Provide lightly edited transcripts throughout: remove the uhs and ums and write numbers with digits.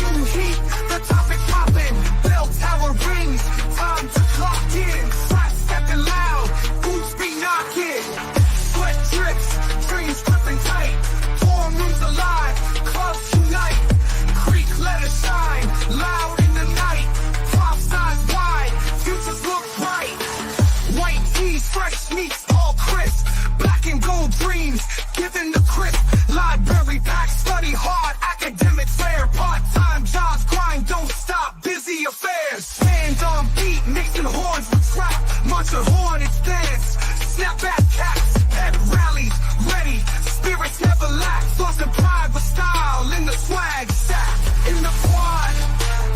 Getting heat, the topic popping. Bell tower rings, time to clock in. Flat stepping loud, boots be knocking. Sweat drips, dreams dripping tight. Form rooms alive, clubs unite. Creek let it shine, loud in the night. Pop size wide, futures look bright. White tees, fresh meats, all crisp. Black and gold dreams, giving the crisp. Library pack, study hard, academic fair. Part-time jobs, grind, don't stop, busy affairs. Hands on beat, mixing horns with trap. Munch a horn, it's dance. Snapback caps, head rallies, ready. Spirits never lack. Thoughts and pride with style in the swag sack. In the quad,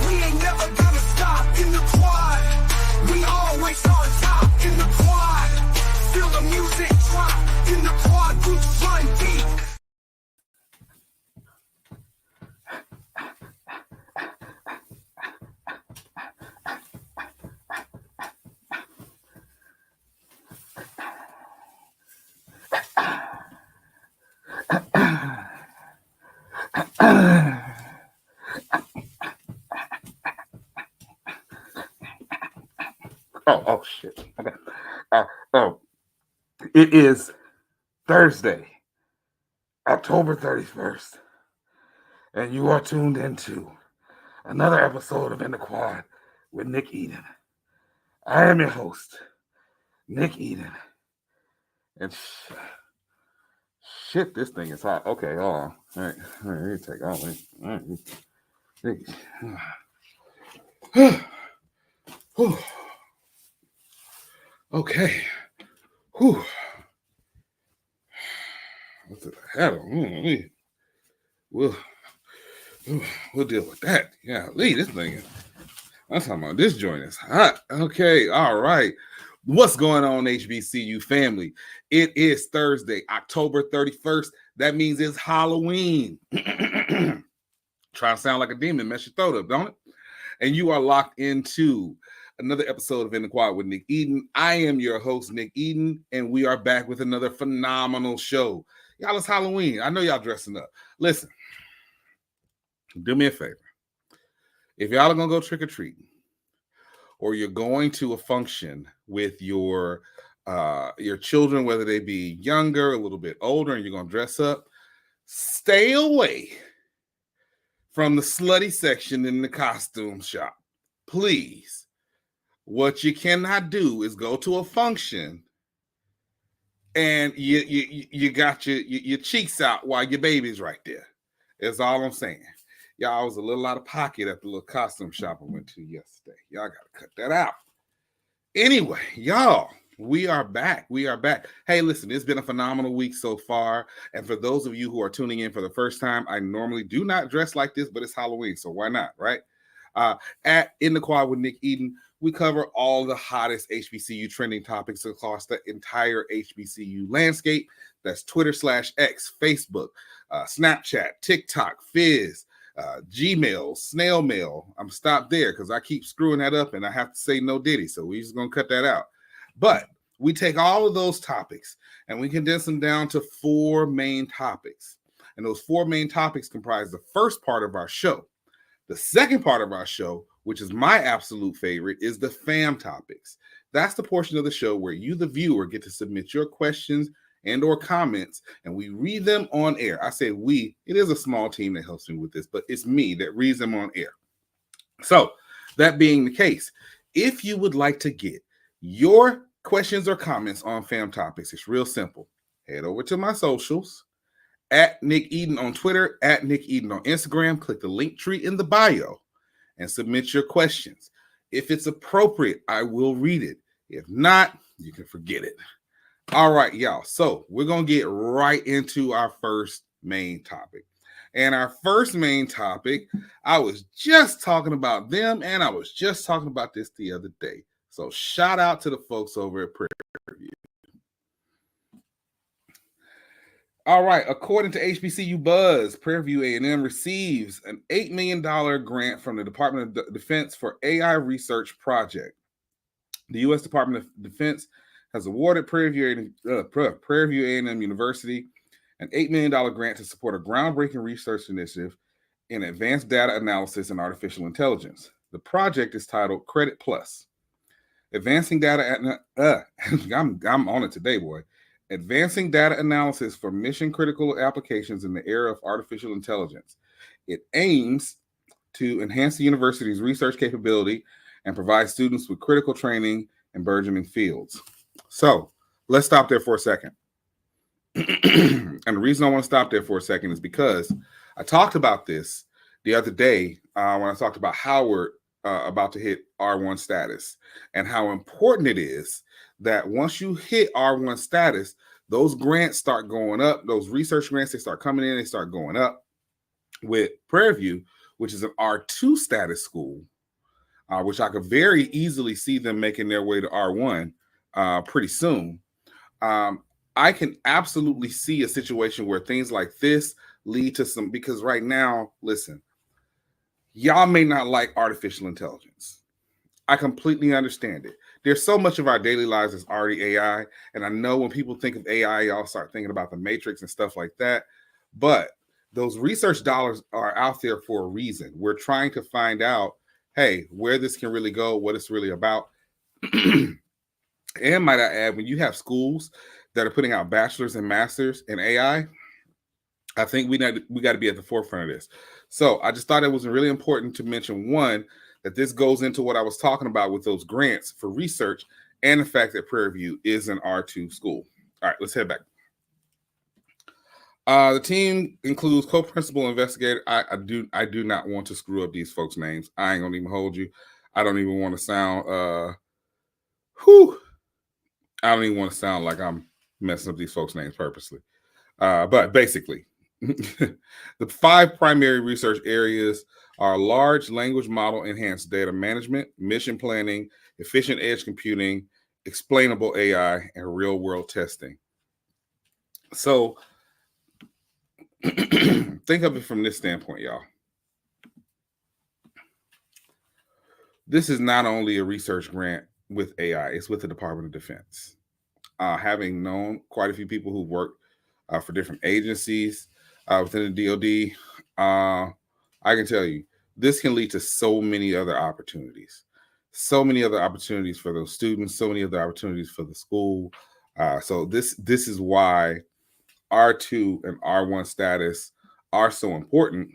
we ain't never gonna stop. In the quad, we always on top. In the quad, feel the music drop. In the quad, roots run deep. Oh shit. Okay. It is Thursday, October 31st, and you are tuned into another episode of In the Quad with Nick Eden. I am your host, Nick Eden. And shit, this thing is hot. Okay, hold on. All right, let me take off. Okay. Whew. What's the hell? We'll deal with that. Yeah, Lee, this thing is. I'm talking about this joint is hot. Okay, all right. What's going on, HBCU family? It is Thursday, October 31st. That means it's Halloween. Try to sound like a demon, mess your throat up, don't it? And you are locked into another episode of In the Quad with Nick Eden. I am your host, Nick Eden, and we are back with another phenomenal show. Y'all, it's Halloween. I know y'all dressing up. Listen, do me a favor. If y'all are going to go trick-or-treating, or you're going to a function with your children, whether they be younger, a little bit older, and you're going to dress up, stay away from the slutty section in the costume shop. Please. What you cannot do is go to a function and you got your cheeks out while your baby's right there. That's all I'm saying. Y'all, I was a little out of pocket at the little costume shop I went to yesterday. Y'all got to cut that out. Anyway, y'all, we are back. We are back. Hey, listen, it's been a phenomenal week so far. And for those of you who are tuning in for the first time, I normally do not dress like this, but it's Halloween, so why not, right? At In the Quad with Nick Eden, we cover all the hottest HBCU trending topics across the entire HBCU landscape. That's Twitter/X, Facebook, Snapchat, TikTok, Fizz, Gmail, snail mail. I'm stopped there because I keep screwing that up and I have to say no diddy. So we're just going to cut that out. But we take all of those topics and we condense them down to 4 main topics. And those 4 main topics comprise the first part of our show. The second part of our show, which is my absolute favorite, is the fam topics. That's the portion of the show where you, the viewer, get to submit your questions and or comments, and we read them on air. I say we. It is a small team that helps me with this, but it's me that reads them on air. So that being the case, if you would like to get your questions or comments on fam topics, it's real simple. Head over to my socials, at Nick Eden on Twitter, at Nick Eden on Instagram. Click the link tree in the bio and submit your questions. If it's appropriate, I will read it. If not, you can forget it. All right, y'all. So we're going to get right into our first main topic. And our first main topic, I was just talking about them, and I was just talking about this the other day. So shout out to the folks over at Prairie View. All right, according to HBCU Buzz, Prairie View A&M receives an $8 million grant from the Department of Defense for AI research project. The U.S. Department of Defense has awarded Prairie View A&M University an $8 million grant to support a groundbreaking research initiative in advanced data analysis and artificial intelligence. The project is titled Credit Plus. Advancing data, I'm on it today, boy. Advancing data analysis for mission critical applications in the era of artificial intelligence. It aims to enhance the university's research capability and provide students with critical training in burgeoning fields. So let's stop there for a second. And the reason I want to stop there for a second is because I talked about this the other day when I talked about Howard about to hit R1 status and how important it is that once you hit R1 status, those grants start going up. Those research grants, they start coming in, they start going up. With Prairie View, which is an R2 status school, which I could very easily see them making their way to R1 pretty soon. I can absolutely see a situation where things like this lead to some, because right now, listen, y'all may not like artificial intelligence. I completely understand it. There's so much of our daily lives that's already AI. And I know when people think of AI, y'all start thinking about the Matrix and stuff like that. But those research dollars are out there for a reason. We're trying to find out, hey, where this can really go, what it's really about. And might I add, when you have schools that are putting out bachelor's and master's in AI, I think we got to be at the forefront of this. So I just thought it was really important to mention, one, that this goes into what I was talking about with those grants for research and the fact that Prairie View is an R2 school. All right, let's head back. The team includes co-principal investigator. I do not want to screw up these folks' names. I ain't gonna even hold you. I don't even want to sound I don't even want to sound like I'm messing up these folks' names purposely. But basically, the 5 primary research areas are large language model enhanced data management, mission planning, efficient edge computing, explainable AI, and real world testing. So think of it from this standpoint, y'all. This is not only a research grant with AI, it's with the Department of Defense. Having known quite a few people who work for different agencies within the DoD, I can tell you, this can lead to so many other opportunities. So many other opportunities for those students, so many other opportunities for the school. So this is why R2 and R1 status are so important.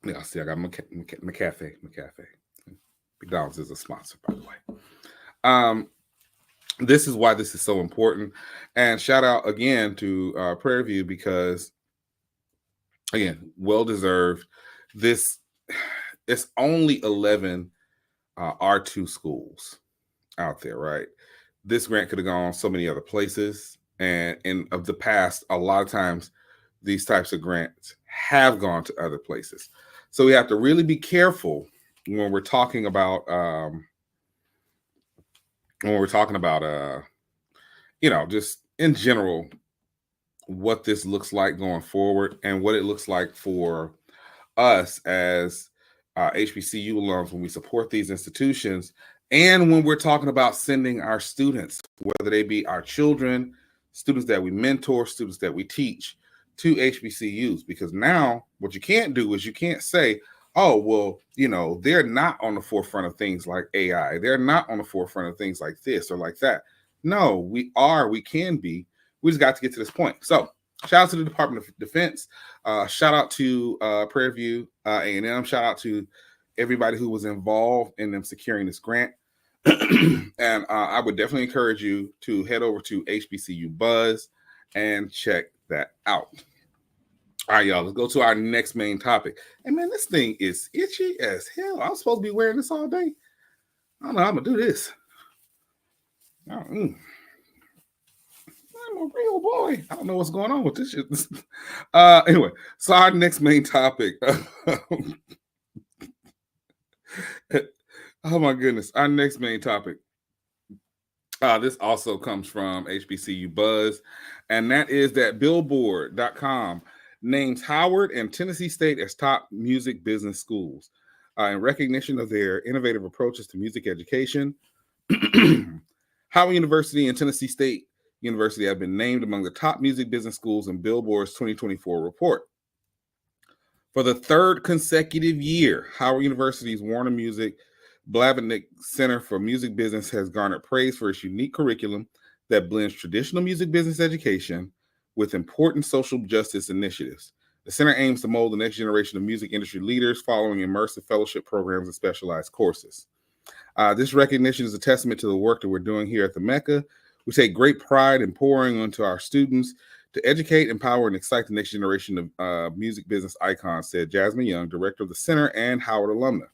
Yeah, see, I got McCafe. McDonald's is a sponsor, by the way. This is why this is so important. And shout out again to Prairie View because, again, well-deserved. It's only 11 R2 schools out there, right? This grant could have gone so many other places. And in of the past, a lot of times these types of grants have gone to other places. So we have to really be careful when we're talking about just in general, what this looks like going forward and what it looks like for us as HBCU alums when we support these institutions, and when we're talking about sending our students, whether they be our children, students that we mentor, students that we teach, to HBCUs. Because now what you can't do is you can't say, oh, well, they're not on the forefront of things like AI. They're not on the forefront of things like this or like that. No, we can be. We just got to get to this point. So shout out to the Department of Defense. Shout out to Prairie View A&M. Shout out to everybody who was involved in them securing this grant. And I would definitely encourage you to head over to HBCU Buzz and check that out. All right, y'all, let's go to our next main topic. And man, this thing is itchy as hell. I'm supposed to be wearing this all day. I don't know. I'm going to do this. I'm a real boy. I don't know what's going on with this shit. Anyway, so our next main topic. Oh my goodness. Our next main topic. This also comes from HBCU Buzz, and that is that Billboard.com names Howard and Tennessee State as top music business schools in recognition of their innovative approaches to music education. Howard University and Tennessee State University have been named among the top music business schools in Billboard's 2024 report. For the third consecutive year, Howard University's Warner Music Blavatnik Center for Music Business has garnered praise for its unique curriculum that blends traditional music business education with important social justice initiatives. The center aims to mold the next generation of music industry leaders following immersive fellowship programs and specialized courses. This recognition is a testament to the work that we're doing here at the Mecca. We take great pride in pouring onto our students to educate, empower, and excite the next generation of music business icons, said Jasmine Young, director of the center and Howard alumna.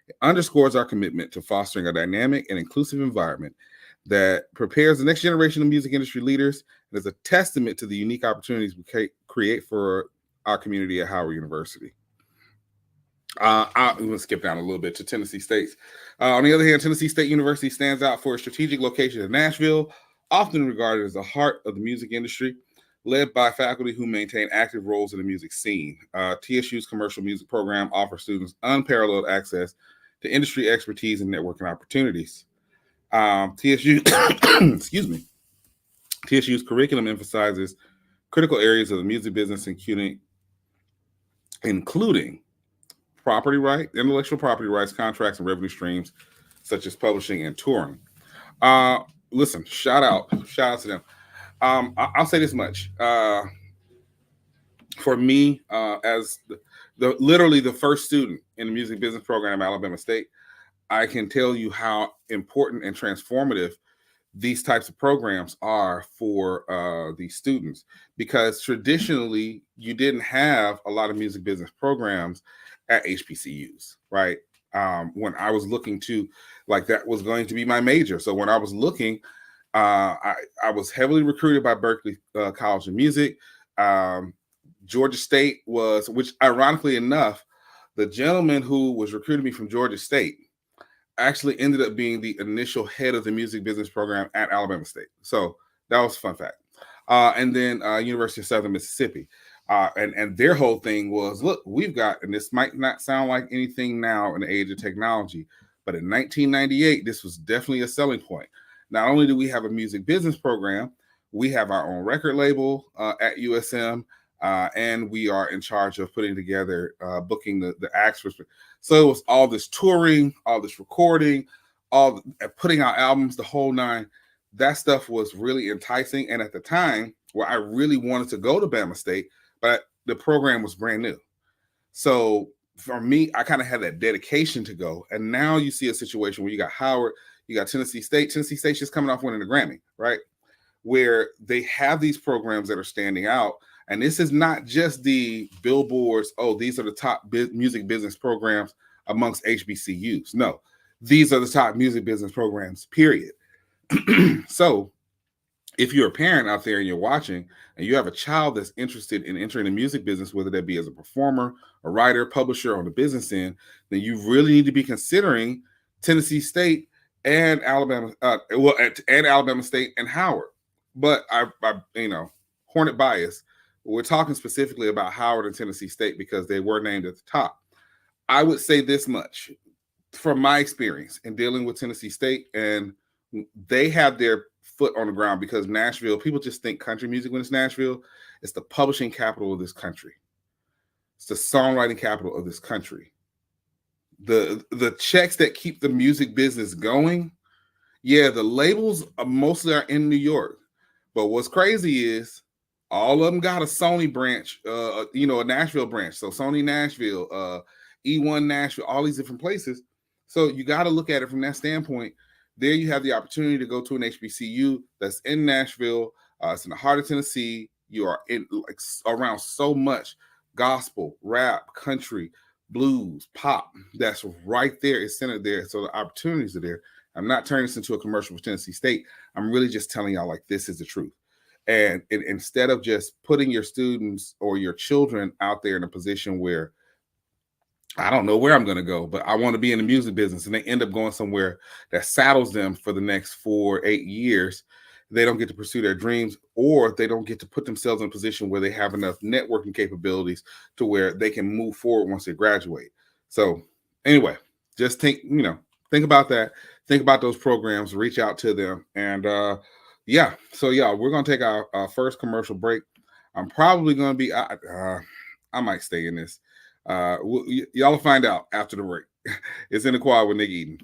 It underscores our commitment to fostering a dynamic and inclusive environment that prepares the next generation of music industry leaders and is a testament to the unique opportunities we create for our community at Howard University. I'm going to skip down a little bit to Tennessee State's. On the other hand, Tennessee State University stands out for its strategic location in Nashville, often regarded as the heart of the music industry, led by faculty who maintain active roles in the music scene. TSU's commercial music program offers students unparalleled access to industry expertise and networking opportunities. TSU's curriculum emphasizes critical areas of the music business, including property right, intellectual property rights, contracts, and revenue streams, such as publishing and touring. Listen, shout out to them. I'll say this much. For me, as literally the first student in the music business program at Alabama State, I can tell you how important and transformative these types of programs are for these students, because traditionally you didn't have a lot of music business programs at HBCUs, right? When I was looking to, like, that was going to be my major. So when I was looking, I was heavily recruited by Berkeley College of Music. Georgia State was, which ironically enough, the gentleman who was recruiting me from Georgia State actually ended up being the initial head of the music business program at Alabama State. So that was a fun fact. And then University of Southern Mississippi. And their whole thing was, look, we've got, and this might not sound like anything now in the age of technology, but in 1998, this was definitely a selling point. Not only do we have a music business program, we have our own record label at USM, and we are in charge of putting together, booking the acts. So it was all this touring, all this recording, putting out albums, the whole nine. That stuff was really enticing. And at the time where I really wanted to go to Bama State, but the program was brand new. So for me, I kind of had that dedication to go. And now you see a situation where you got Howard, you got Tennessee State. Tennessee State's just coming off winning the Grammy, right? Where they have these programs that are standing out. And this is not just the billboards, oh, these are the top music business programs amongst HBCUs. No, these are the top music business programs, period. So if you're a parent out there and you're watching and you have a child that's interested in entering the music business, whether that be as a performer, a writer, publisher, on the business end, then you really need to be considering Tennessee State and Alabama, and Alabama State and Howard. But I Hornet bias. We're talking specifically about Howard and Tennessee State because they were named at the top. I would say this much from my experience in dealing with Tennessee State, and they have their foot on the ground because Nashville, people just think country music when it's Nashville. It's the publishing capital of this country. It's the songwriting capital of this country. The checks that keep the music business going, yeah, the labels mostly are in New York. But what's crazy is all of them got a Sony branch, a Nashville branch. So Sony Nashville, E1 Nashville, all these different places. So you got to look at it from that standpoint. There you have the opportunity to go to an HBCU that's in Nashville. It's in the heart of Tennessee. You are in around so much gospel, rap, country, blues, pop. That's right there. It's centered there. So the opportunities are there. I'm not turning this into a commercial for Tennessee State. I'm really just telling y'all, like, this is the truth. And instead of just putting your students or your children out there in a position where I don't know where I'm going to go, but I want to be in the music business, and they end up going somewhere that saddles them for the next 4 or 8 years, they don't get to pursue their dreams, or they don't get to put themselves in a position where they have enough networking capabilities to where they can move forward once they graduate. So anyway, just think about that. Think about those programs, reach out to them. And we're going to take our first commercial break. I'm probably going to be, I might stay in this. Y'all will find out after the break. It's in the quad with Nick Eden.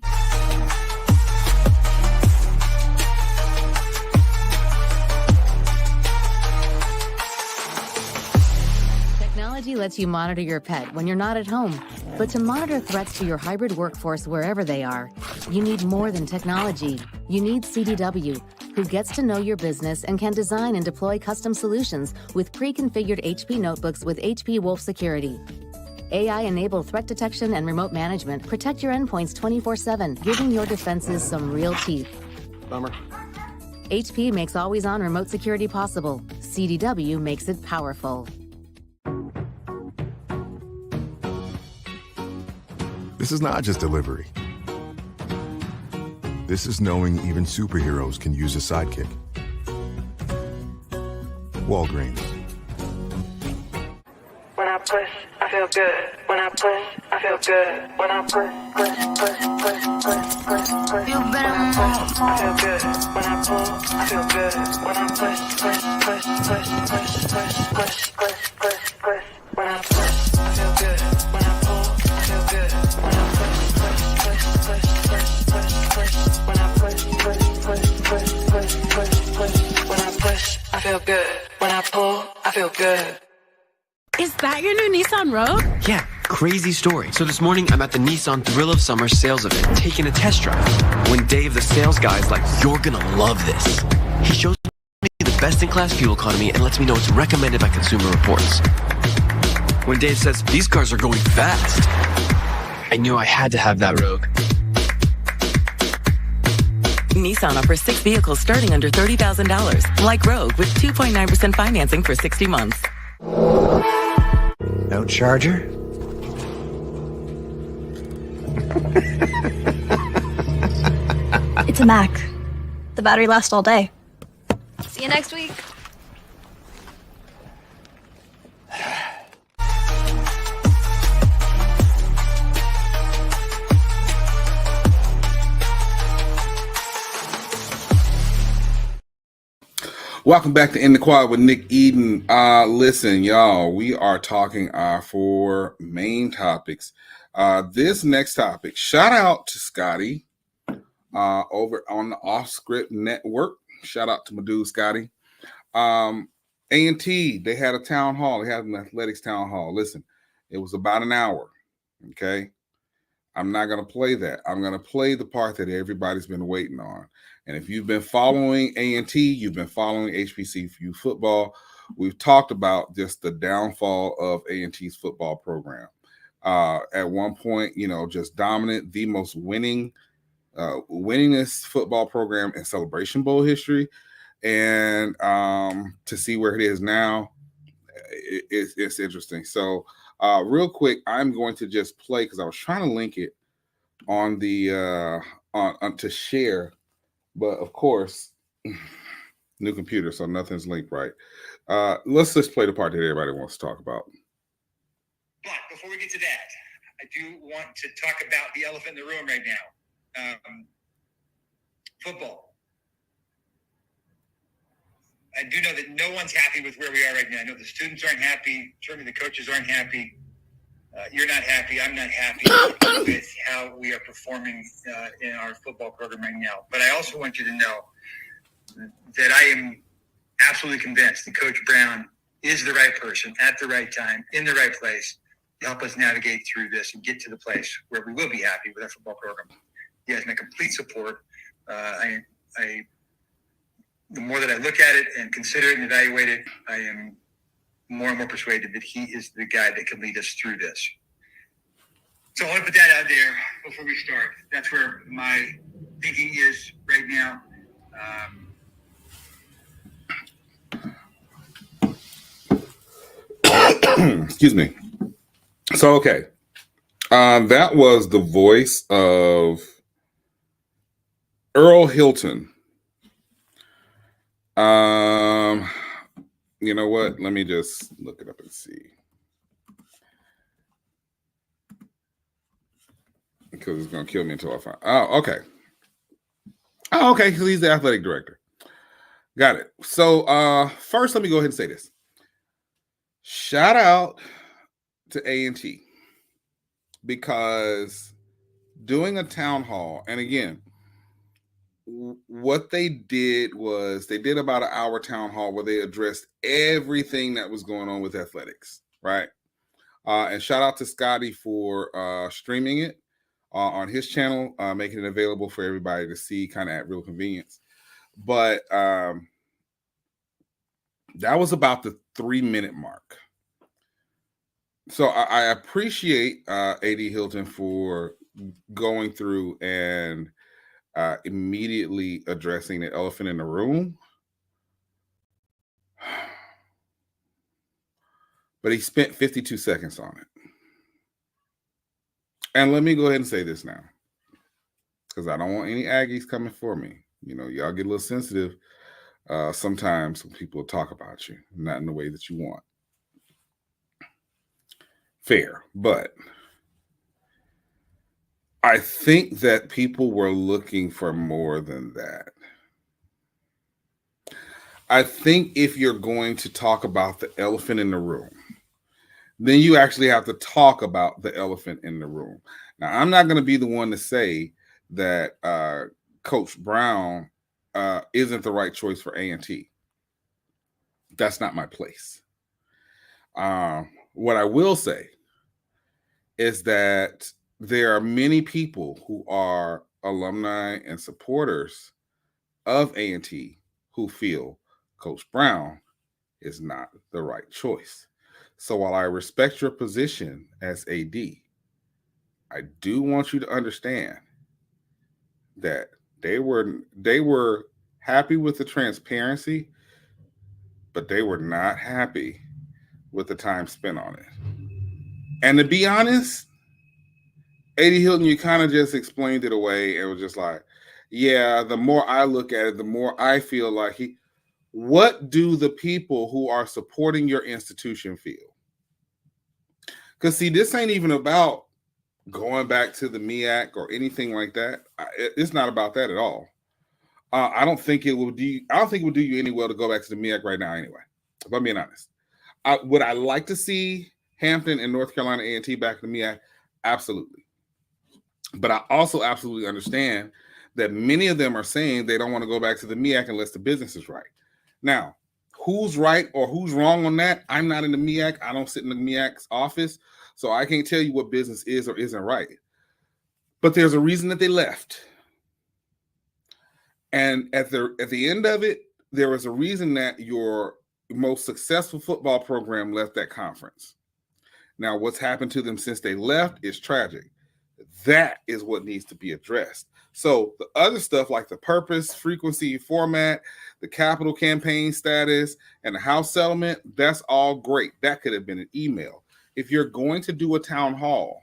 Technology lets you monitor your pet when you're not at home. But to monitor threats to your hybrid workforce wherever they are, you need more than technology. You need CDW, who gets to know your business and can design and deploy custom solutions with pre-configured HP notebooks with HP Wolf Security. AI-enabled threat detection and remote management protect your endpoints 24/7, giving your defenses some real teeth. Bummer. HP makes always-on remote security possible. CDW makes it powerful. This is not just delivery. This is knowing even superheroes can use a sidekick. Walgreens. When I push, I feel good. When I push, I feel good. When I push. You better move. I feel good. When I pull, I feel good. When I push. When I push, I feel good. When I pull, I feel good. When I push. When I push. When I push, I feel good. When I pull, I feel good. Is that your new Nissan Rogue? Yeah, crazy story. So this morning, I'm at the Nissan Thrill of Summer sales event, taking a test drive. When Dave, the sales guy, is like, "You're gonna love this." He shows me the best-in-class fuel economy and lets me know it's recommended by Consumer Reports. When Dave says, "These cars are going fast," I knew I had to have that Rogue. Nissan offers 6 vehicles starting under $30,000, like Rogue, with 2.9% financing for 60 months. No charger? It's a Mac. The battery lasts all day. See you next week. Welcome back to In the Quad with Nick Eden. Listen, y'all, we are talking our 4 main topics. This next topic, shout out to Scotty over on the Off Script Network. Shout out to my dude, Scotty. A&T, they had a town hall. They had an athletics town hall. Listen, it was about an hour, okay? I'm not going to play that. I'm going to play the part that everybody's been waiting on. And if you've been following A&T, you've been following HBCU football, we've talked about just the downfall of A&T's football program. At one point, just dominant, the most winningest football program in Celebration Bowl history. And to see where it is now, it's interesting. So real quick, I'm going to just play, because I was trying to link it on the to share. But of course, new computer, so nothing's linked right. Let's just play the part that everybody wants to talk about. But before we get to that, I do want to talk about the elephant in the room right now. Football. I do know that no one's happy with where we are right now. I know the students aren't happy. Certainly the coaches aren't happy. You're not happy. I'm not happy with how we are performing in our football program right now. But I also want you to know that I am absolutely convinced that Coach Brown is the right person at the right time, in the right place to help us navigate through this and get to the place where we will be happy with our football program. He has my complete support. The more that I look at it and consider it and evaluate it, I am more and more persuaded that he is the guy that can lead us through this. So I want to put that out there before we start. That's where my thinking is right now. Excuse me. So, okay. That was the voice of Earl Hilton. You know what? Let me just look it up and see. Because it's going to kill me until I find. Oh, okay. Oh, okay. Because he's the athletic director. Got it. So first, let me go ahead and say this. Shout out to A&T. because doing a town hall, and again, what they did was they did about an hour town hall where they addressed everything that was going on with athletics, right? And shout out to Scotty for streaming it on his channel, making it available for everybody to see kind of at real convenience. But that was about the 3-minute mark. So I appreciate A.D. Hilton for going through and immediately addressing the elephant in the room. But he spent 52 seconds on it. And let me go ahead and say this now, because I don't want any Aggies coming for me. You know, y'all get a little sensitive sometimes when people talk about you, not in the way that you want. Fair, but I think that people were looking for more than that. I think if you're going to talk about the elephant in the room, then you actually have to talk about the elephant in the room. Now, I'm not going to be the one to say that Coach Brown isn't the right choice for A&T. That's not my place. What I will say is that there are many people who are alumni and supporters of A&T who feel Coach Brown is not the right choice. So while I respect your position as AD, I do want you to understand that they were happy with the transparency, but they were not happy with the time spent on it. And to be honest, A.D. Hilton, you kind of just explained it away and was just like, yeah, the more I look at it, the more I feel like what do the people who are supporting your institution feel? Because, see, this ain't even about going back to the MEAC or anything like that. It's not about that at all. I don't think it will do you any well to go back to the MEAC right now anyway, if I'm being honest. Would I like to see Hampton and North Carolina A&T back in the MEAC? Absolutely. But I also absolutely understand that many of them are saying they don't want to go back to the MEAC unless the business is right. Now, who's right or who's wrong on that? I'm not in the MEAC. I don't sit in the MEAC's office, so I can't tell you what business is or isn't right. But there's a reason that they left. And at the end of it, there was a reason that your most successful football program left that conference. Now, what's happened to them since they left is tragic. That is what needs to be addressed. So the other stuff like the purpose, frequency, format, the capital campaign status, and the house settlement, that's all great. That could have been an email. If you're going to do a town hall,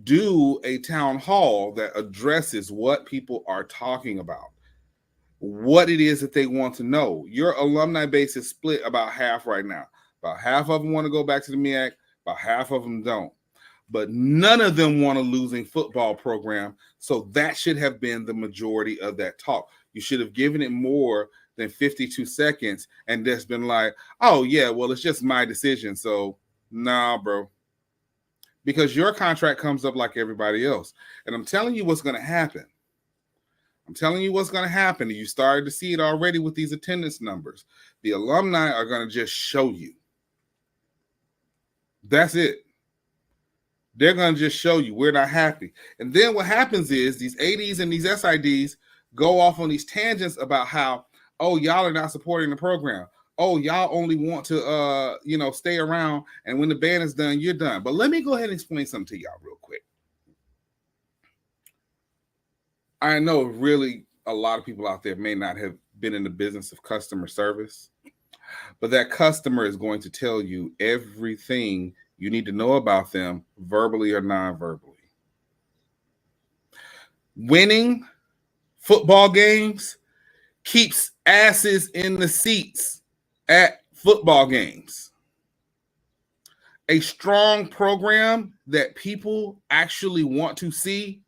do a town hall that addresses what people are talking about, what it is that they want to know. Your alumni base is split about half right now. About half of them want to go back to the MEAC, about half of them don't. But none of them want a losing football program, so that should have been the majority of that talk. You should have given it more than 52 seconds and just been like, oh, yeah, well, it's just my decision, so nah, bro. Because your contract comes up like everybody else. And I'm telling you what's going to happen. You started to see it already with these attendance numbers. The alumni are going to just show you. That's it. They're going to just show you we're not happy. And then what happens is these ADs and these SIDs go off on these tangents about how, oh, y'all are not supporting the program. Oh, y'all only want to, stay around. And when the band is done, you're done. But let me go ahead and explain something to y'all real quick. I know really a lot of people out there may not have been in the business of customer service, but that customer is going to tell you everything you need to know about them, verbally or non-verbally. Winning football games keeps asses in the seats at football games. A strong program that people actually want to see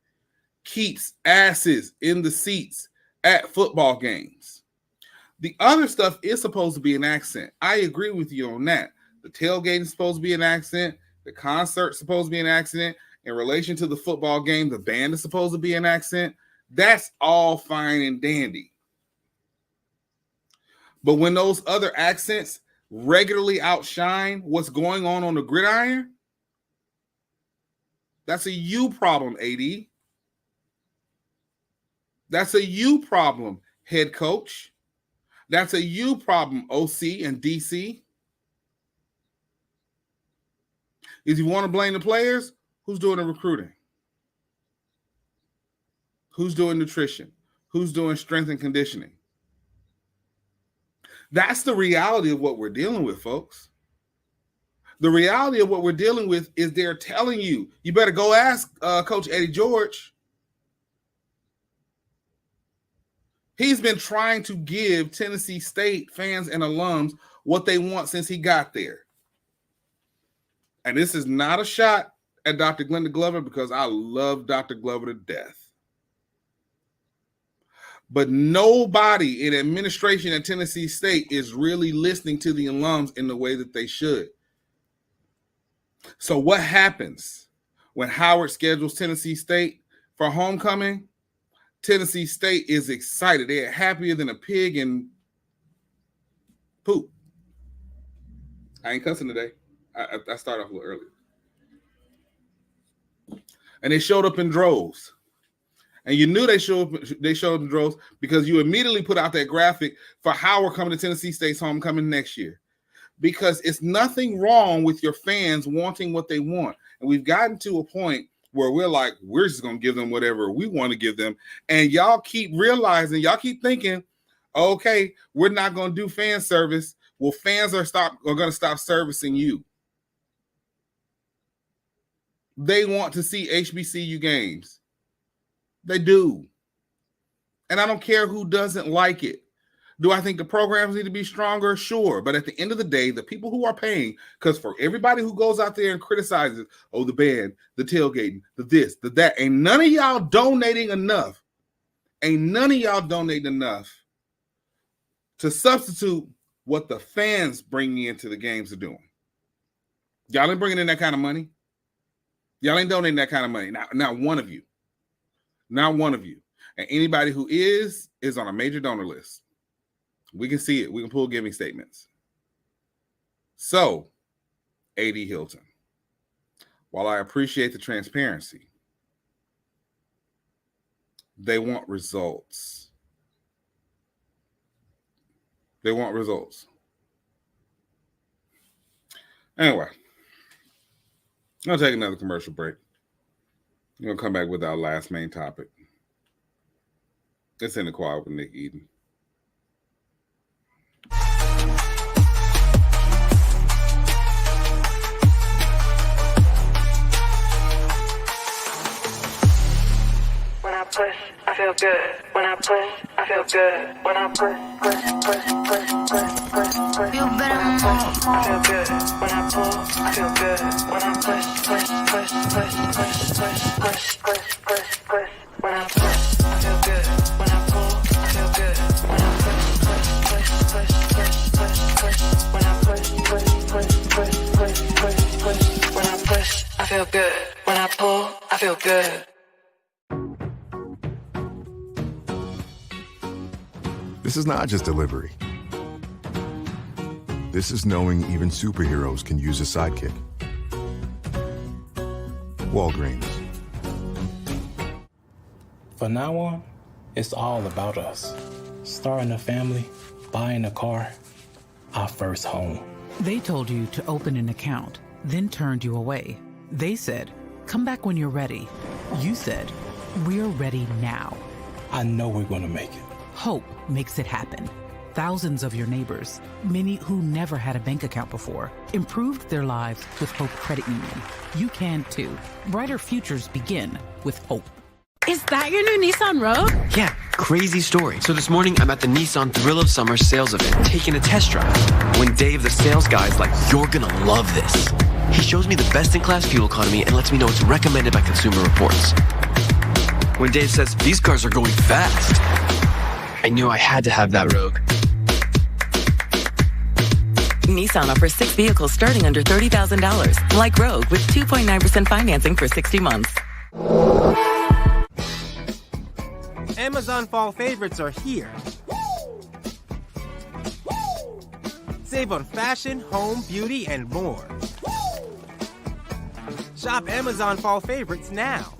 keeps asses in the seats at football games. The other stuff is supposed to be an accent. I agree with you on that. The tailgate is supposed to be an accent. The concert's supposed to be an accident. In relation to the football game, the band is supposed to be an accident. That's all fine and dandy. But when those other accents regularly outshine what's going on the gridiron, that's a you problem, AD. That's a you problem, head coach. That's a you problem, OC and DC. If you want to blame the players, who's doing the recruiting? Who's doing nutrition? Who's doing strength and conditioning? That's the reality of what we're dealing with, folks. The reality of what we're dealing with is they're telling you, you better go ask Coach Eddie George. He's been trying to give Tennessee State fans and alums what they want since he got there. And this is not a shot at Dr. Glenda Glover because I love Dr. Glover to death. But nobody in administration at Tennessee State is really listening to the alums in the way that they should. So what happens when Howard schedules Tennessee State for homecoming? Tennessee State is excited. They're happier than a pig in poop. I ain't cussing today. I started off a little earlier. And they showed up in droves. And you knew they showed up in droves because you immediately put out that graphic for Howard coming to Tennessee State's homecoming next year. Because it's nothing wrong with your fans wanting what they want. And we've gotten to a point where we're like, we're just going to give them whatever we want to give them. And y'all keep realizing, y'all keep thinking, okay, we're not going to do fan service. Well, fans are going to stop servicing you. They want to see HBCU games. They do. And I don't care who doesn't like it. Do I think the programs need to be stronger? Sure. But at the end of the day, the people who are paying, because for everybody who goes out there and criticizes, oh, the band, the tailgating, the this, the that, ain't none of y'all donating enough. Ain't none of y'all donating enough to substitute what the fans bringing into the games are doing. Y'all ain't bringing in that kind of money. Y'all ain't donating that kind of money. Not one of you. Not one of you. And anybody who is on a major donor list. We can see it. We can pull giving statements. So, A.D. Hilton, while I appreciate the transparency, they want results. They want results. Anyway, I'm going to take another commercial break. We're going to come back with our last main topic. It's In the Quiet with Nick Eden. Push, I feel good. When I push, I feel good. When I push. Feel better more. I feel good. When I pull, I feel good. When I push. When I push, I feel good. When I pull, I feel good. When I push. When I push, I feel good. When I pull, I feel good. This is not just delivery. This is knowing even superheroes can use a sidekick. Walgreens. From now on, it's all about us. Starting a family, buying a car, our first home. They told you to open an account, then turned you away. They said, come back when you're ready. You said, we're ready now. I know we're going to make it. Hope makes it happen. Thousands of your neighbors, many who never had a bank account before, improved their lives with Hope Credit Union. You can too. Brighter futures begin with hope. Is that your new Nissan Rogue? Yeah, crazy story. So this morning, I'm at the Nissan Thrill of Summer sales event, taking a test drive. When Dave, the sales guy, is like, you're gonna love this. He shows me the best-in-class fuel economy and lets me know it's recommended by Consumer Reports. When Dave says, these cars are going fast, I knew I had to have that Rogue. Nissan offers 6 vehicles starting under $30,000, like Rogue with 2.9% financing for 60 months. Amazon fall favorites are here. Save on fashion, home, beauty, and more. Shop Amazon fall favorites now.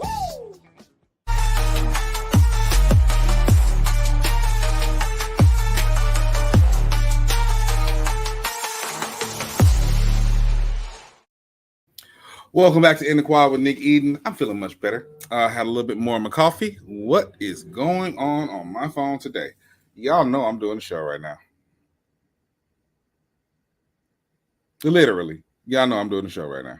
Welcome back to In the Quad with Nick Eden. I'm feeling much better. I had a little bit more of my coffee. What is going on my phone today? Y'all know I'm doing the show right now. Literally. Y'all know I'm doing the show right now.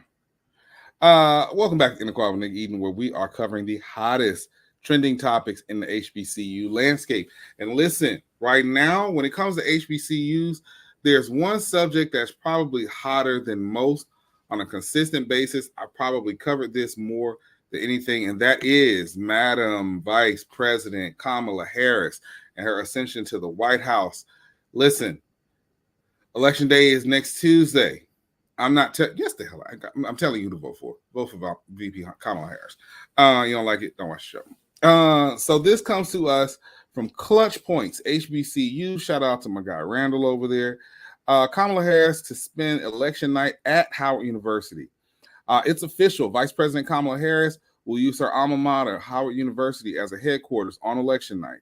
Welcome back to In the Quad with Nick Eden, where we are covering the hottest trending topics in the HBCU landscape. And listen, right now, when it comes to HBCUs, there's one subject that's probably hotter than most on a consistent basis. I probably covered this more than anything, and that is Madam Vice President Kamala Harris and her ascension to the White House. Listen, Election Day is next Tuesday. I'm not yes, the hell I'm telling you to vote for. Vote for VP Kamala Harris. You don't like it? Don't watch the show. So this comes to us from Clutch Points, HBCU. Shout out to my guy Randall over there. Kamala Harris to spend election night at Howard University. It's official. Vice President Kamala Harris will use her alma mater, Howard University, as a headquarters on election night.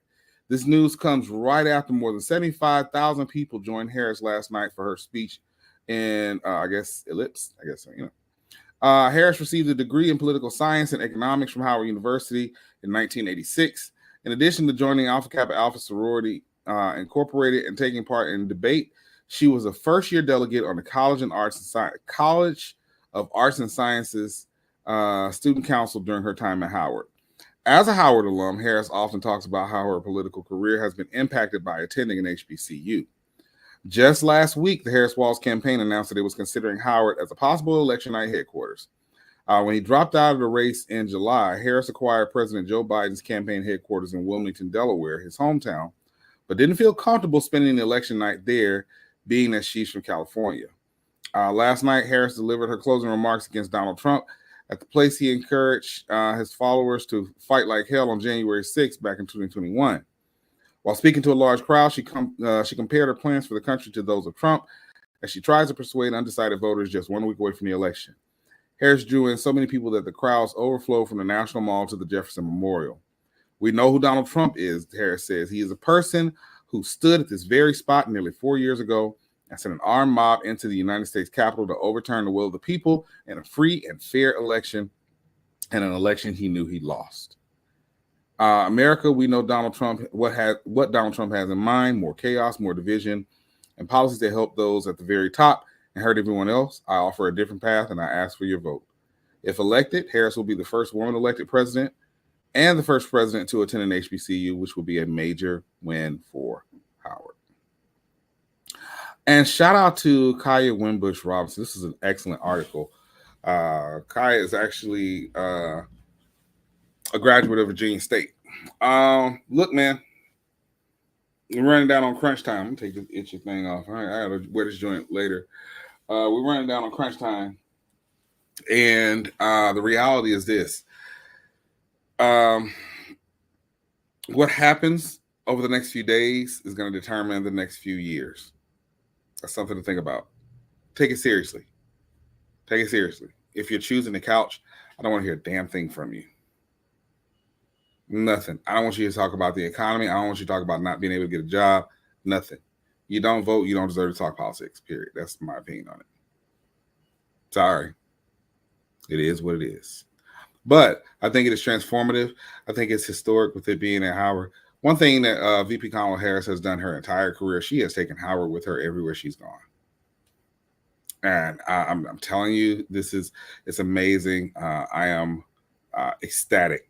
This news comes right after more than 75,000 people joined Harris last night for her speech in, Ellipse. Harris received a degree in political science and economics from Howard University in 1986. In addition to joining Alpha Kappa Alpha Sorority Incorporated and taking part in debate, she was a first-year delegate on the College of Arts and Sciences Student Council during her time at Howard. As a Howard alum, Harris often talks about how her political career has been impacted by attending an HBCU. Just last week, the Harris-Walz campaign announced that it was considering Howard as a possible election night headquarters. When he dropped out of the race in July, Harris acquired President Joe Biden's campaign headquarters in Wilmington, Delaware, his hometown, but didn't feel comfortable spending the election night there, being that she's from California. Last night, Harris delivered her closing remarks against Donald Trump at the place he encouraged his followers to fight like hell on January 6th back in 2021. While speaking to a large crowd, she compared her plans for the country to those of Trump as she tries to persuade undecided voters just 1 week away from the election. Harris drew in so many people that the crowds overflowed from the National Mall to the Jefferson Memorial. We know who Donald Trump is, Harris says. He is a person who stood at this very spot nearly 4 years ago and sent an armed mob into the United States Capitol to overturn the will of the people in a free and fair election, and an election he knew he lost. America, we know Donald Trump, what Donald Trump has in mind: more chaos, more division, and policies that help those at the very top and hurt everyone else. I offer a different path, and I ask for your vote. If elected, Harris will be the first woman elected president and the first president to attend an HBCU, which will be a major win for Howard. And shout out to Kaya Winbush Robinson. This is an excellent article. Kaya is actually a graduate of Virginia State. Look, man, we're running down on crunch time. I'm gonna take this itchy thing off. I gotta wear this joint later. We're running down on crunch time, and the reality is this: what happens over the next few days is going to determine the next few years. That's something to think about. Take it seriously. Take it seriously. If you're choosing the couch, I don't want to hear a damn thing from you. Nothing. I don't want you to talk about the economy. I don't want you to talk about not being able to get a job. Nothing. You don't vote, you don't deserve to talk politics, period. That's my opinion on it. Sorry. It is what it is. But I think it is transformative. I think it's historic with it being at Howard. One thing that VP Kamala Harris has done her entire career, she has taken Howard with her everywhere she's gone. And I'm telling you, it's amazing. I am ecstatic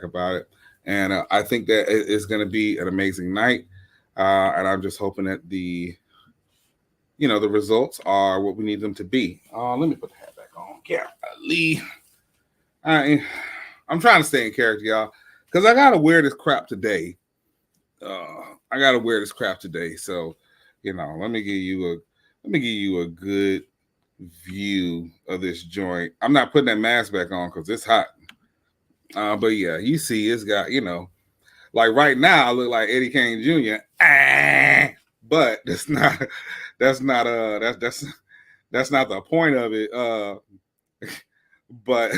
about it. And I think that it's going to be an amazing night. And I'm just hoping that the results are what we need them to be. Let me put the hat back on. Yeah, Lee. I'm trying to stay in character, y'all, because I got to wear this crap today. So let me give you a good view of this joint. I'm not putting that mask back on because it's hot. But yeah, you see, it's got, like right now, I look like Eddie Kane Jr. But that's not the point of it. But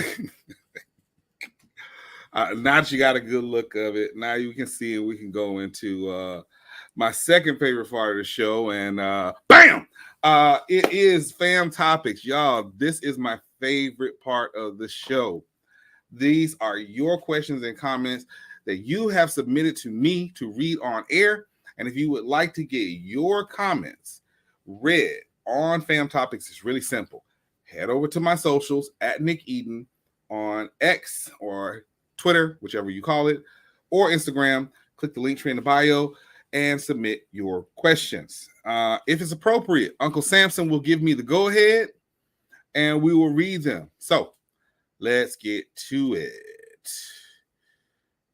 now that you got a good look of it, now you can see, and we can go into my second favorite part of the show, and bam, it is fam topics, y'all. This is my favorite part of the show. These are your questions and comments that you have submitted to me to read on air. And if you would like to get your comments read on Fam Topics, it's really simple. Head over to my socials at Nick Eden on X or Twitter, whichever you call it, or Instagram. Click the link tree in the bio and submit your questions. If it's appropriate, Uncle Samson will give me the go-ahead and we will read them. So let's get to it.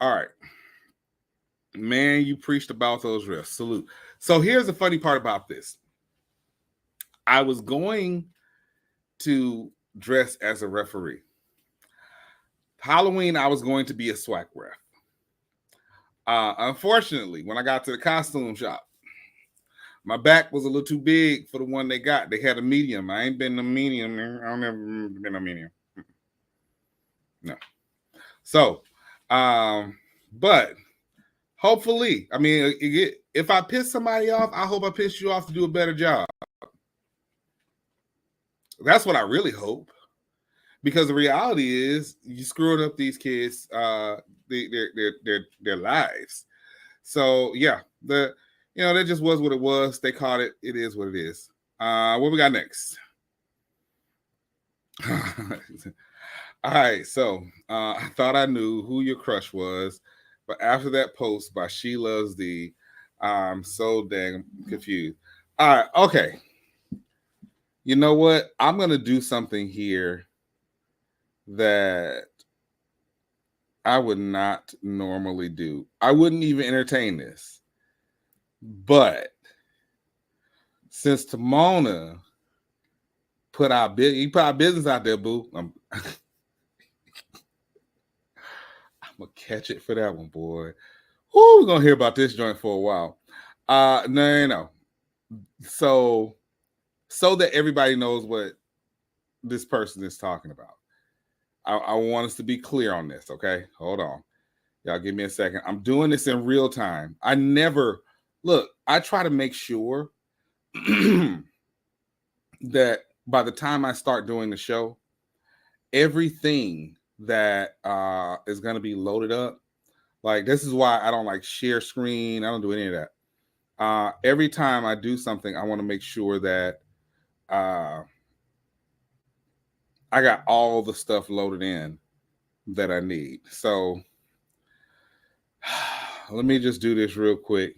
All right. Man, you preached about those refs. Salute. So here's the funny part about this. I was going to dress as a referee. Halloween, I was going to be a SWAC ref. Unfortunately, when I got to the costume shop, my back was a little too big for the one they got. They had a medium. I ain't been a medium. I've never been a medium. No. So, but hopefully, I mean, if I piss somebody off, I hope I piss you off to do a better job. That's what I really hope. Because the reality is, you screwed up these kids, their lives. So yeah, that just was what it was. They caught it. It is what it is. What we got next? All right. So I thought I knew who your crush was, but after that post by She Loves Thee, I'm so dang confused. All right. Okay. You know what? I'm gonna do something here that I would not normally do. I wouldn't even entertain this. But since Timona put our business out there, boo, I'm gonna catch it for that one, boy. We're gonna hear about this joint for a while. No. So that everybody knows what this person is talking about. I want us to be clear on this, okay? Hold on. Y'all give me a second. I'm doing this in real time. I try to make sure that by the time I start doing the show, everything that is going to be loaded up, like this is why I don't like share screen. I don't do any of that. Every time I do something, I want to make sure that I got all the stuff loaded in that I need. So let me just do this real quick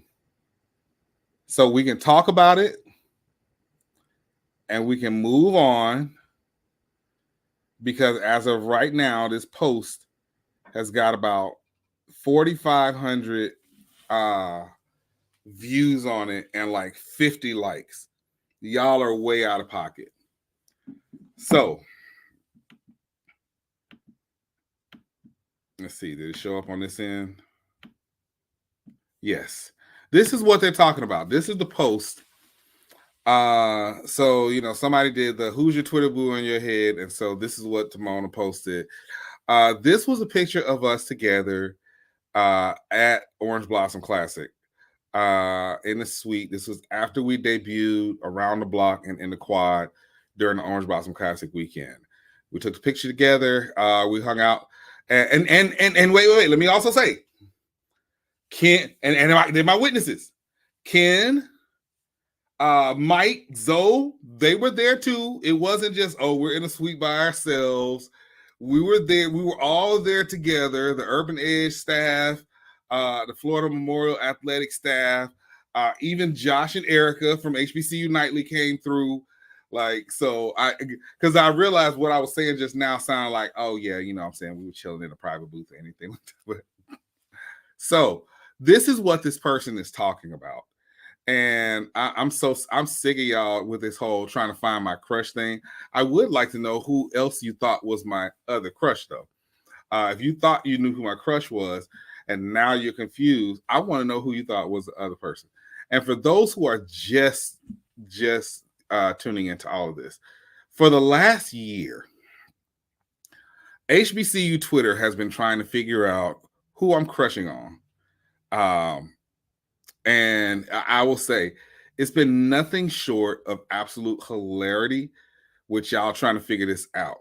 so we can talk about it and we can move on, because as of right now, this post has got about 4,500 views on it and like 50 likes. Y'all are way out of pocket. So let's see. Did it show up on this end? Yes. This is what they're talking about. This is the post. So somebody did the "Who's your Twitter boo in your head," and so this is what Timona posted. This was a picture of us together at Orange Blossom Classic in the suite. This was after we debuted Around the Block and in the Quad during the Orange Blossom Classic weekend. We took the picture together. We hung out. And wait. Let me also say, Ken and my witnesses, Ken, Mike, Zoe, they were there too. It wasn't just, we're in a suite by ourselves. We were there. We were all there together. The Urban Edge staff, the Florida Memorial Athletic staff, even Josh and Erica from HBCU Nightly came through. Because I realized what I was saying just now sounded like, oh yeah, I'm saying we were chilling in a private booth or anything like that. So this is what this person is talking about. And I'm sick of y'all with this whole trying to find my crush thing. I would like to know who else you thought was my other crush, though. If you thought you knew who my crush was, and now you're confused, I want to know who you thought was the other person. And for those who are just tuning into all of this, for the last year, HBCU Twitter has been trying to figure out who I'm crushing on. And I will say, it's been nothing short of absolute hilarity with y'all trying to figure this out.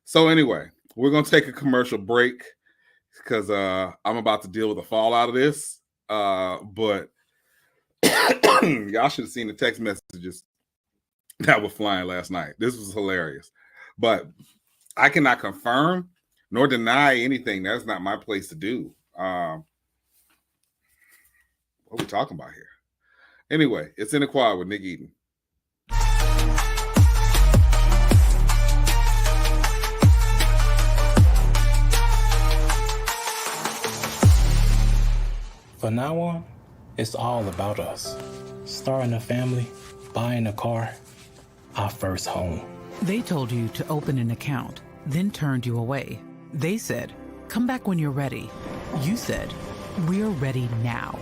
So anyway, we're going to take a commercial break because I'm about to deal with the fallout of this. But y'all should have seen the text messages that were flying last night. This was hilarious. But I cannot confirm nor deny anything. That's not my place to do. What are we talking about here? Anyway, it's In the Quad with Nick Eden. From now on, it's all about us. Starting a family, buying a car, our first home. They told you to open an account, then turned you away. They said, come back when you're ready. You said, we're ready now.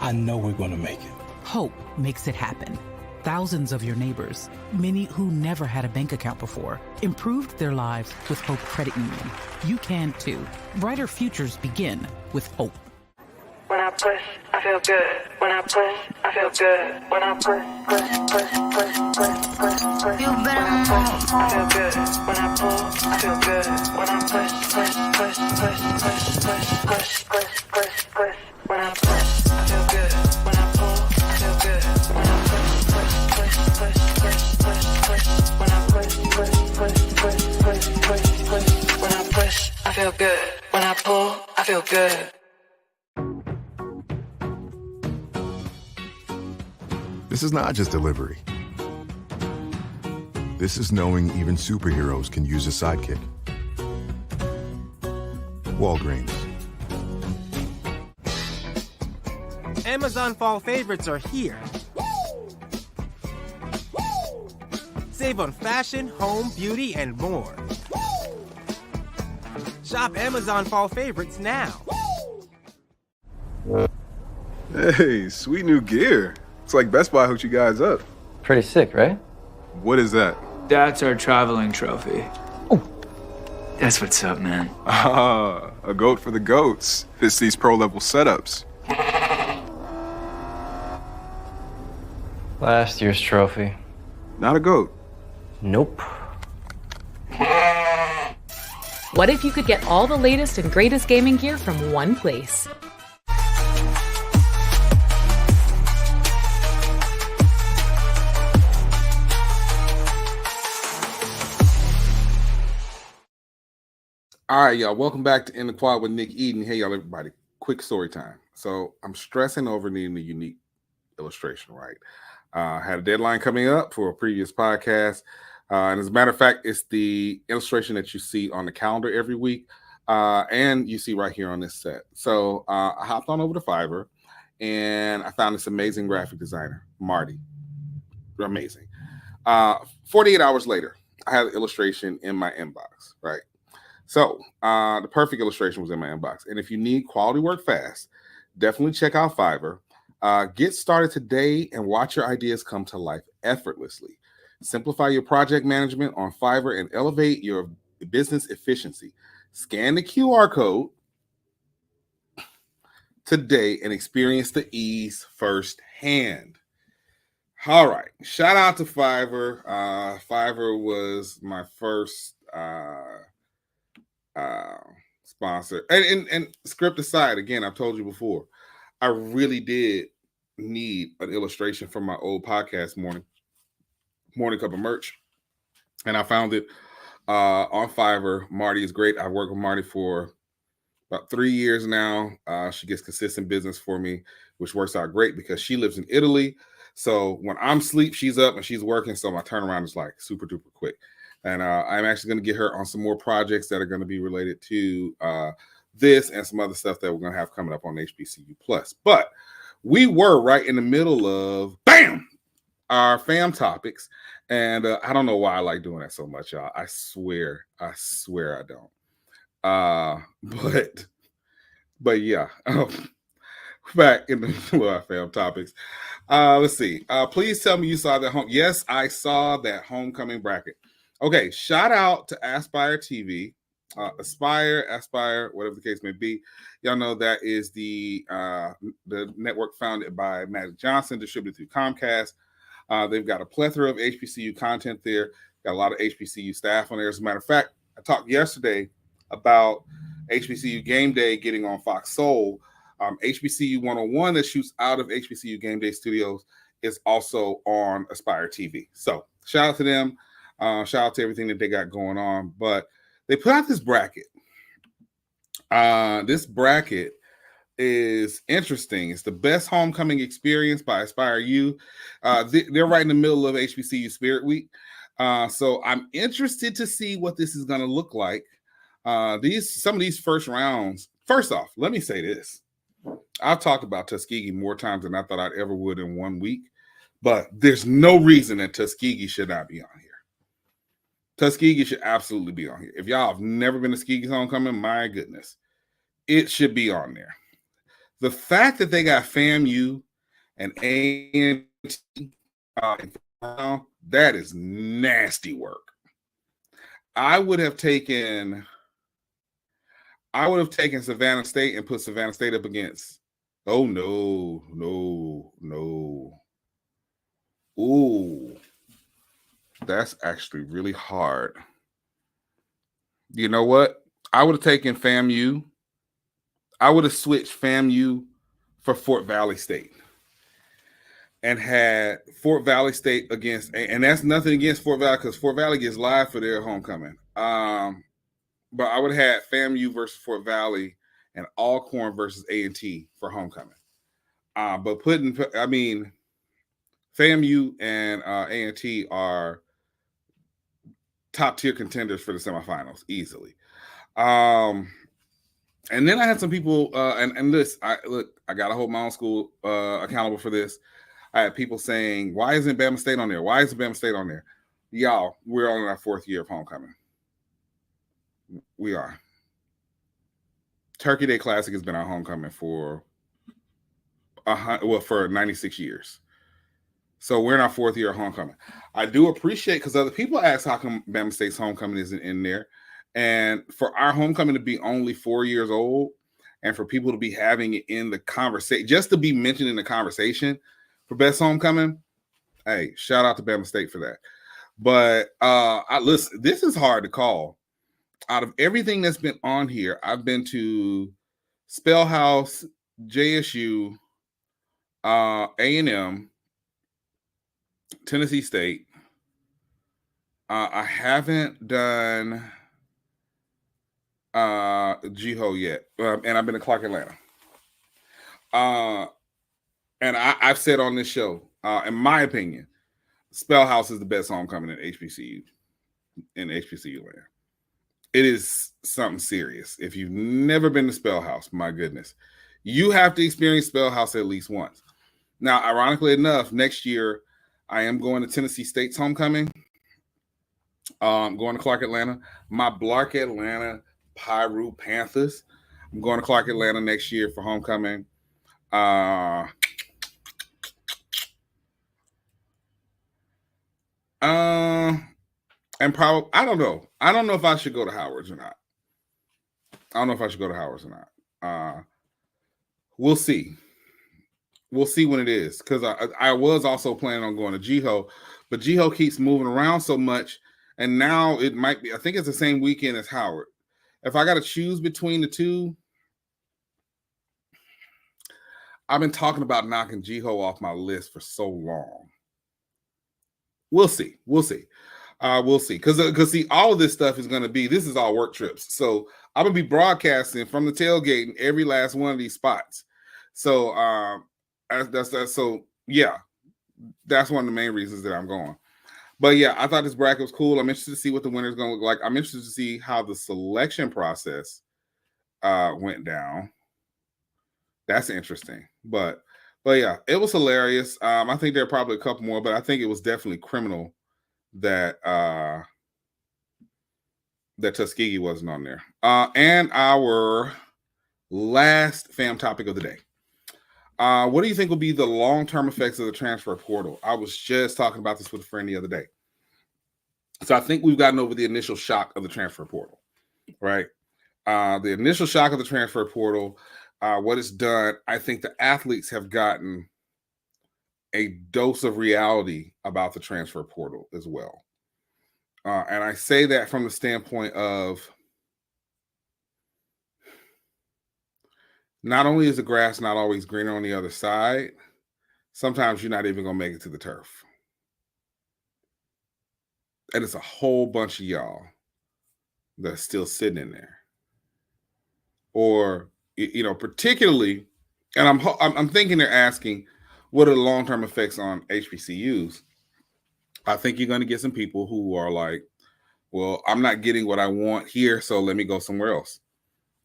I know we're going to make it. Hope makes it happen. Thousands of your neighbors, many who never had a bank account before, improved their lives with Hope Credit Union. You can too. Brighter futures begin with hope. When I push, I feel good. When I push, I feel good. When I push. You better move. I feel good. When I pull, I feel good. When I push. When I push, I feel good. When I pull, I feel good. When I When I push, I feel good. When I pull, I feel good. This is not just delivery. This is knowing even superheroes can use a sidekick. Walgreens. Amazon fall favorites are here. Save on fashion, home, beauty, and more. Shop Amazon fall favorites now. Hey, sweet new gear. It's like Best Buy hooked you guys up. Pretty sick, right? What is that? That's our traveling trophy. Oh, that's what's up, man. Ah, a goat for the goats. Fits these pro-level setups. Last year's trophy. Not a goat. Nope. What if you could get all the latest and greatest gaming gear from one place? All right, y'all. Welcome back to In the Quad with Nick Eden. Hey, y'all, everybody. Quick story time. So I'm stressing over needing a unique illustration, right? I had a deadline coming up for a previous podcast. And as a matter of fact, it's the illustration that you see on the calendar every week. And you see right here on this set. So I hopped on over to Fiverr and I found this amazing graphic designer, Marty. Amazing. 48 hours later, I had an illustration in my inbox, right? So the perfect illustration was in my inbox. And if you need quality work fast, definitely check out Fiverr. Get started today and watch your ideas come to life effortlessly. Simplify your project management on Fiverr and elevate your business efficiency. Scan the QR code today and experience the ease firsthand. All right. Shout out to Fiverr. Fiverr was my first sponsor. And script aside, again, I've told you before, I really did need an illustration for my old podcast, Morning Cup of Merch. And I found it on Fiverr. Marty is great. I've worked with Marty for about 3 years now. She gets consistent business for me, which works out great because she lives in Italy. So when I'm asleep, she's up and she's working. So my turnaround is like super duper quick. And I'm actually going to get her on some more projects that are going to be related to this and some other stuff that we're going to have coming up on HBCU Plus. But we were right in the middle of our fam topics. And I don't know why I like doing that so much, y'all. I swear I don't. But yeah, back in the middle of our fam topics. Let's see. Please tell me you saw that home. Yes, I saw that homecoming bracket. Okay, shout out to Aspire TV, Aspire, whatever the case may be. Y'all know that is the network founded by Magic Johnson, distributed through Comcast. They've got a plethora of HBCU content there. Got a lot of HBCU staff on there. As a matter of fact, I talked yesterday about HBCU Gameday getting on Fox Soul. HBCU 101 that shoots out of HBCU Gameday Studios is also on Aspire TV. So shout out to them. Shout out to everything that they got going on. But they put out this bracket. This bracket is interesting. It's the best homecoming experience by Aspire U. They're right in the middle of HBCU Spirit Week. So I'm interested to see what this is going to look like. Some of these first rounds. First off, let me say this. I've talked about Tuskegee more times than I thought I'd ever would in 1 week, but there's no reason that Tuskegee should not be on here. Tuskegee should absolutely be on here. If y'all have never been to Tuskegee's homecoming, my goodness, it should be on there. The fact that they got FAMU and A&T, that is nasty work. I would have taken Savannah State and put Savannah State up against. Oh, no. Ooh, that's actually really hard. You know what? I would have taken FAMU. I would have switched FAMU for Fort Valley State and had Fort Valley State against, and that's nothing against Fort Valley because Fort Valley gets live for their homecoming. But I would have had FAMU versus Fort Valley and Alcorn versus A&T for homecoming. But FAMU and A&T are top tier contenders for the semifinals easily. And then I had some people, and this, I got to hold my own school accountable for this. I had people saying, why isn't Bama State on there? Why isn't Bama State on there? Y'all, we're on our 4th year of homecoming. We are. Turkey Day Classic has been our homecoming for 96 years. So we're in our 4th year of homecoming. I do appreciate, because other people ask how come Bama State's homecoming isn't in there. And for our homecoming to be only 4 years old and for people to be having it in the conversation, just to be mentioned in the conversation for best homecoming, hey, shout out to Bama State for that. But listen, this is hard to call. Out of everything that's been on here, I've been to Spellhouse, JSU, A&M, Tennessee State. I haven't done GHO yet, and I've been to Clark Atlanta. And I've said on this show, in my opinion, Spellhouse is the best homecoming in HBCU land. It is something serious. If you've never been to Spellhouse, my goodness, you have to experience Spellhouse at least once. Now, ironically enough, next year I am going to Tennessee State's homecoming. Going to Clark Atlanta. My Blark Atlanta Pyru Panthers. I'm going to Clark Atlanta next year for homecoming. And probably, I don't know. I don't know if I should go to Howard's or not. We'll see. We'll see when it is, because I was also planning on going to GHO, but GHO keeps moving around so much, and now it might be, I think it's the same weekend as Howard. If I got to choose between the two, I've been talking about knocking GHO off my list for so long. We'll see. We'll see. Because see, all of this stuff is going to be, this is all work trips. So I'm going to be broadcasting from the tailgate in every last one of these spots. So so yeah, that's one of the main reasons that I'm going. But yeah, I thought this bracket was cool. I'm interested to see what the winner is going to look like. I'm interested to see how the selection process went down. That's interesting. But But yeah, it was hilarious. I think there are probably a couple more, but I think it was definitely criminal that that Tuskegee wasn't on there. And our last fam topic of the day. What do you think will be the long-term effects of the transfer portal? I was just talking about this with a friend the other day. So I think we've gotten over the initial shock of the transfer portal, right? The initial shock of the transfer portal, what it's done, I think the athletes have gotten a dose of reality about the transfer portal as well. And I say that from the standpoint of not only is the grass not always greener on the other side, sometimes you're not even going to make it to the turf. And it's a whole bunch of y'all that's still sitting in there. Or, you know, particularly, and I'm thinking they're asking, what are the long-term effects on HBCUs? I think you're going to get some people who are like, well, I'm not getting what I want here, so let me go somewhere else.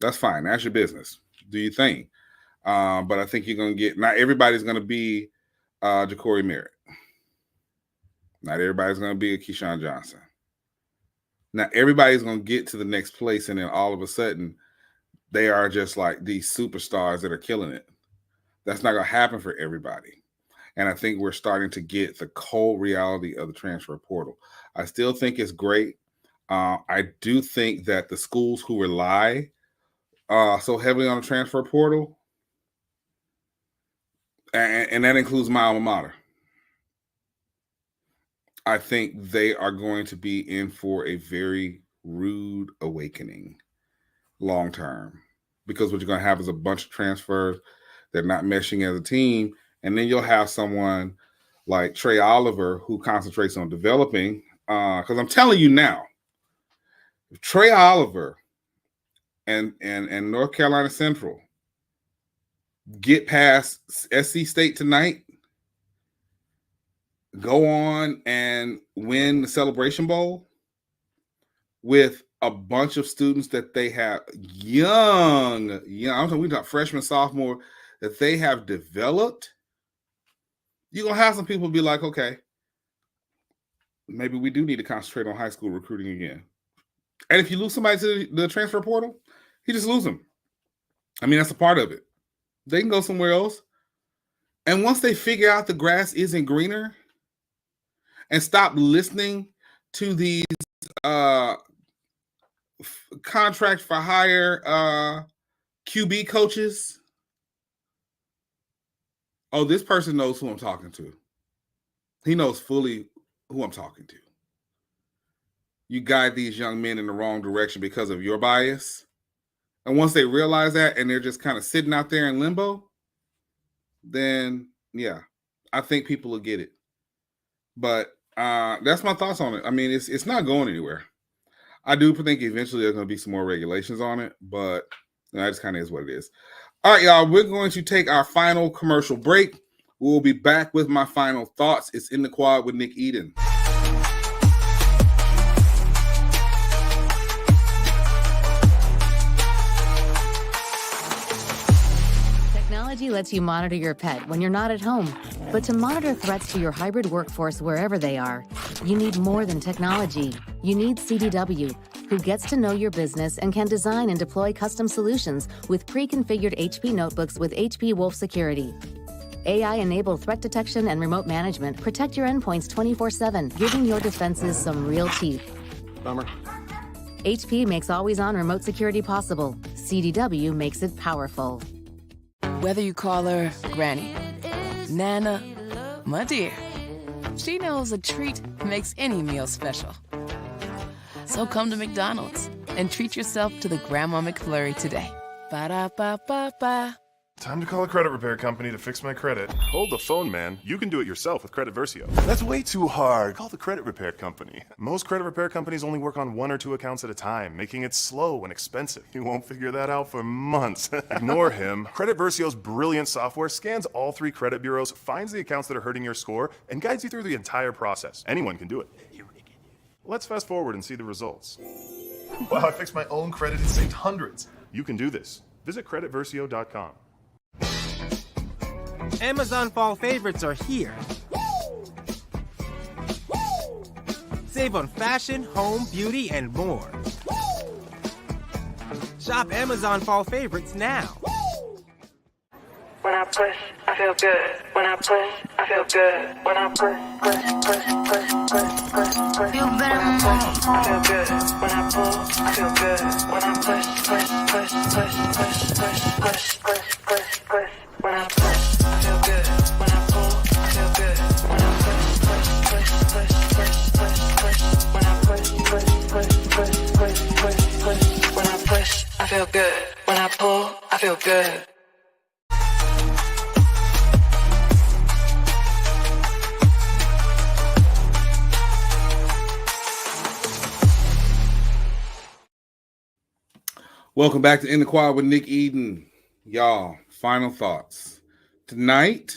That's fine. That's your business. Do your thing. But I think you're going to get, not everybody's going to be Ja'Cory Merritt. Not everybody's going to be a Keyshawn Johnson. Not everybody's going to get to the next place, and then all of a sudden, they are just like these superstars that are killing it. That's not going to happen for everybody. And I think we're starting to get the cold reality of the transfer portal. I still think it's great. I do think that the schools who rely so heavily on the transfer portal, and that includes my alma mater, I think they are going to be in for a very rude awakening long term, because what you're going to have is a bunch of transfers. They're not meshing as a team. And then you'll have someone like Trey Oliver who concentrates on developing. Because I'm telling you now, if Trey Oliver and North Carolina Central get past SC State tonight, go on and win the Celebration Bowl with a bunch of students that they have young, I'm talking, we talk freshman, sophomore, that they have developed, you're going to have some people be like, okay, maybe we do need to concentrate on high school recruiting again. And if you lose somebody to the transfer portal, you just lose them. I mean, that's a part of it. They can go somewhere else. And once they figure out the grass isn't greener and stop listening to these contract for hire QB coaches, oh, this person knows who I'm talking to. He knows fully who I'm talking to. You guide these young men in the wrong direction because of your bias. And once they realize that and they're just kind of sitting out there in limbo, then, yeah, I think people will get it. But that's my thoughts on it. I mean, it's not going anywhere. I do think eventually there's going to be some more regulations on it, but that just kind of is what it is. All right, y'all, we're going to take our final commercial break. We'll be back with my final thoughts. It's In the Quad with Nick Eden. Technology lets you monitor your pet when you're not at home. But to monitor threats to your hybrid workforce wherever they are, you need more than technology. You need CDW, who gets to know your business and can design and deploy custom solutions with pre-configured HP notebooks with HP Wolf Security. AI-enabled threat detection and remote management protect your endpoints 24/7, giving your defenses some real teeth. Bummer. HP makes always-on remote security possible. CDW makes it powerful. Whether you call her Granny, Nana, my dear, she knows a treat makes any meal special. So come to McDonald's and treat yourself to the Grandma McFlurry today. Ba-da-ba-ba-ba. Time to call a credit repair company to fix my credit. Hold the phone, man. You can do it yourself with Credit Versio. That's way too hard. Call the credit repair company. Most credit repair companies only work on 1 or 2 accounts at a time, making it slow and expensive. You won't figure that out for months. Ignore him. Credit Versio's brilliant software scans all 3 credit bureaus, finds the accounts that are hurting your score, and guides you through the entire process. Anyone can do it. Let's fast forward and see the results. Wow, I fixed my own credit and saved hundreds. You can do this. Visit creditversio.com. Amazon fall favorites are here. Save on fashion, home, beauty, and more. Shop Amazon fall favorites now. When I push, I feel good. When I push, I feel good. When I push. Feel better. When I push, I feel good. When I pull, I feel good. When I push. When I push, I feel good. When I pull, I feel good. When I push. When I push, I feel good. When I pull, I feel good. Welcome back to In the Quad with Nick Eden. Y'all, final thoughts. Tonight,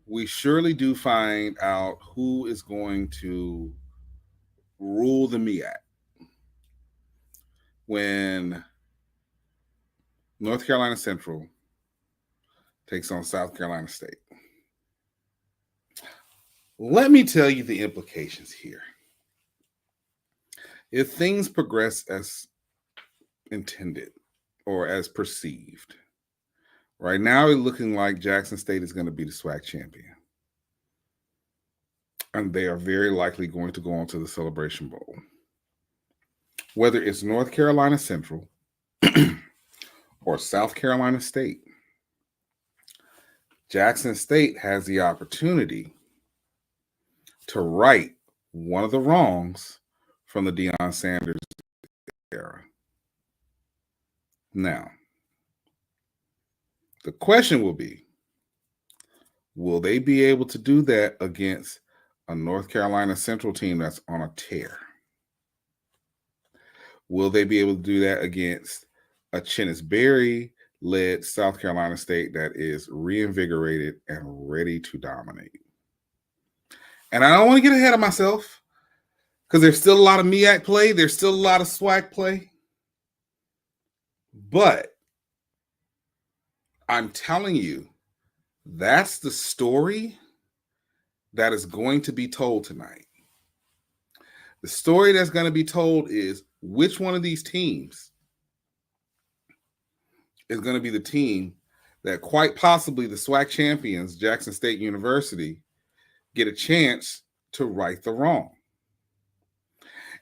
we surely do find out who is going to rule the MEAC when North Carolina Central takes on South Carolina State. Let me tell you the implications here. If things progress as intended or as perceived, right now it's looking like Jackson State is going to be the SWAC champion. And they are very likely going to go on to the Celebration Bowl. Whether it's North Carolina Central or South Carolina State, Jackson State has the opportunity to right one of the wrongs from the Deion Sanders era. Now, the question will be, will they be able to do that against a North Carolina Central team that's on a tear? Will they be able to do that against a Chennis Berry-led South Carolina State that is reinvigorated and ready to dominate? And I don't want to get ahead of myself because there's still a lot of MEAC play. There's still a lot of SWAC play. But I'm telling you, that's the story that is going to be told tonight. The story that's going to be told is which one of these teams is going to be the team that quite possibly the SWAC champions, Jackson State University, get a chance to right the wrong.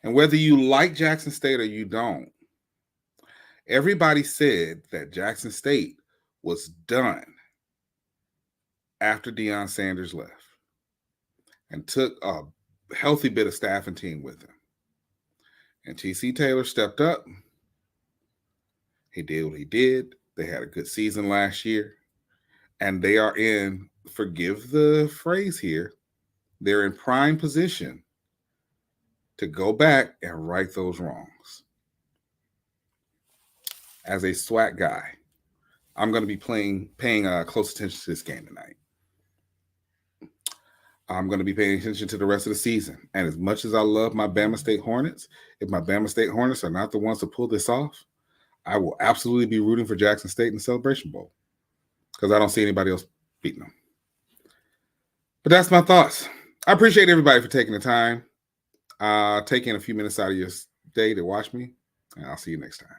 And whether you like Jackson State or you don't, everybody said that Jackson State was done after Deion Sanders left and took a healthy bit of staff and team with him. And T.C. Taylor stepped up. He did what he did. They had a good season last year. And they are in, forgive the phrase here, they're in prime position to go back and right those wrongs. As a SWAC guy, I'm going to be paying close attention to this game tonight. I'm going to be paying attention to the rest of the season. And as much as I love my Bama State Hornets, if my Bama State Hornets are not the ones to pull this off, I will absolutely be rooting for Jackson State in the Celebration Bowl because I don't see anybody else beating them. But that's my thoughts. I appreciate everybody for taking the time, taking a few minutes out of your day to watch me, and I'll see you next time.